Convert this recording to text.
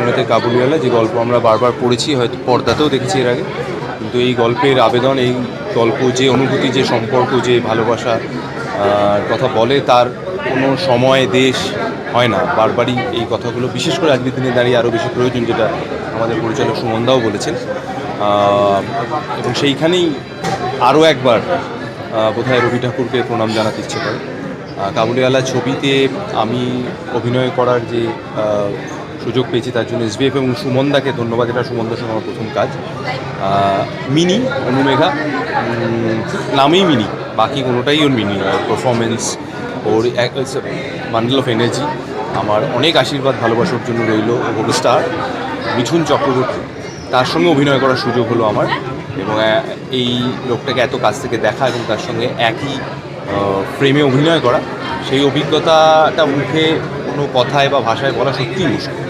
রবীন্দ্রনাথের কাবুলিওয়ালা, যে গল্প আমরা বারবার পড়েছি, হয়তো পর্দাতেও দেখেছি এর আগে, কিন্তু এই গল্পের আবেদন, এই গল্প যে অনুভূতি, যে সম্পর্ক, যে ভালোবাসা কথা বলে, তার কোনো সময় দেশ হয় না। বারবারই এই কথাগুলো বিশেষ করে আজকের দিনে দাঁড়িয়ে আরও বেশি প্রয়োজন, যেটা আমাদের পরিচালক সুমনদাও বলেছেন। এবং সেইখানেই আরও একবার বোধহয় রবি ঠাকুরকে প্রণাম জানাতে ইচ্ছে করে। কাবুলিওয়ালা ছবিতে আমি অভিনয় করার যে সুযোগ পেয়েছি, তার জন্য এসবিএফ এবং সুমনদাকে ধন্যবাদ। এটা সুমনদার সঙ্গে আমার প্রথম কাজ। মিনি অনুমেঘা নামেই মিনি, বাকি কোনোটাই ওর মিনি নয়। Performance, or bundle of energy, আমার অনেক আশীর্বাদ ভালোবাসার জন্য রইল। স্টার মিঠুন চক্রবর্তী, তার সঙ্গে অভিনয় করার সুযোগ হলো আমার, এবং এই লোকটাকে এত কাছ থেকে দেখা এবং তার সঙ্গে একই ফ্রেমে অভিনয় করা, সেই অভিজ্ঞতাটা মুখে কোনো কথায় বা ভাষায় বলা সত্যিই মুশকিল।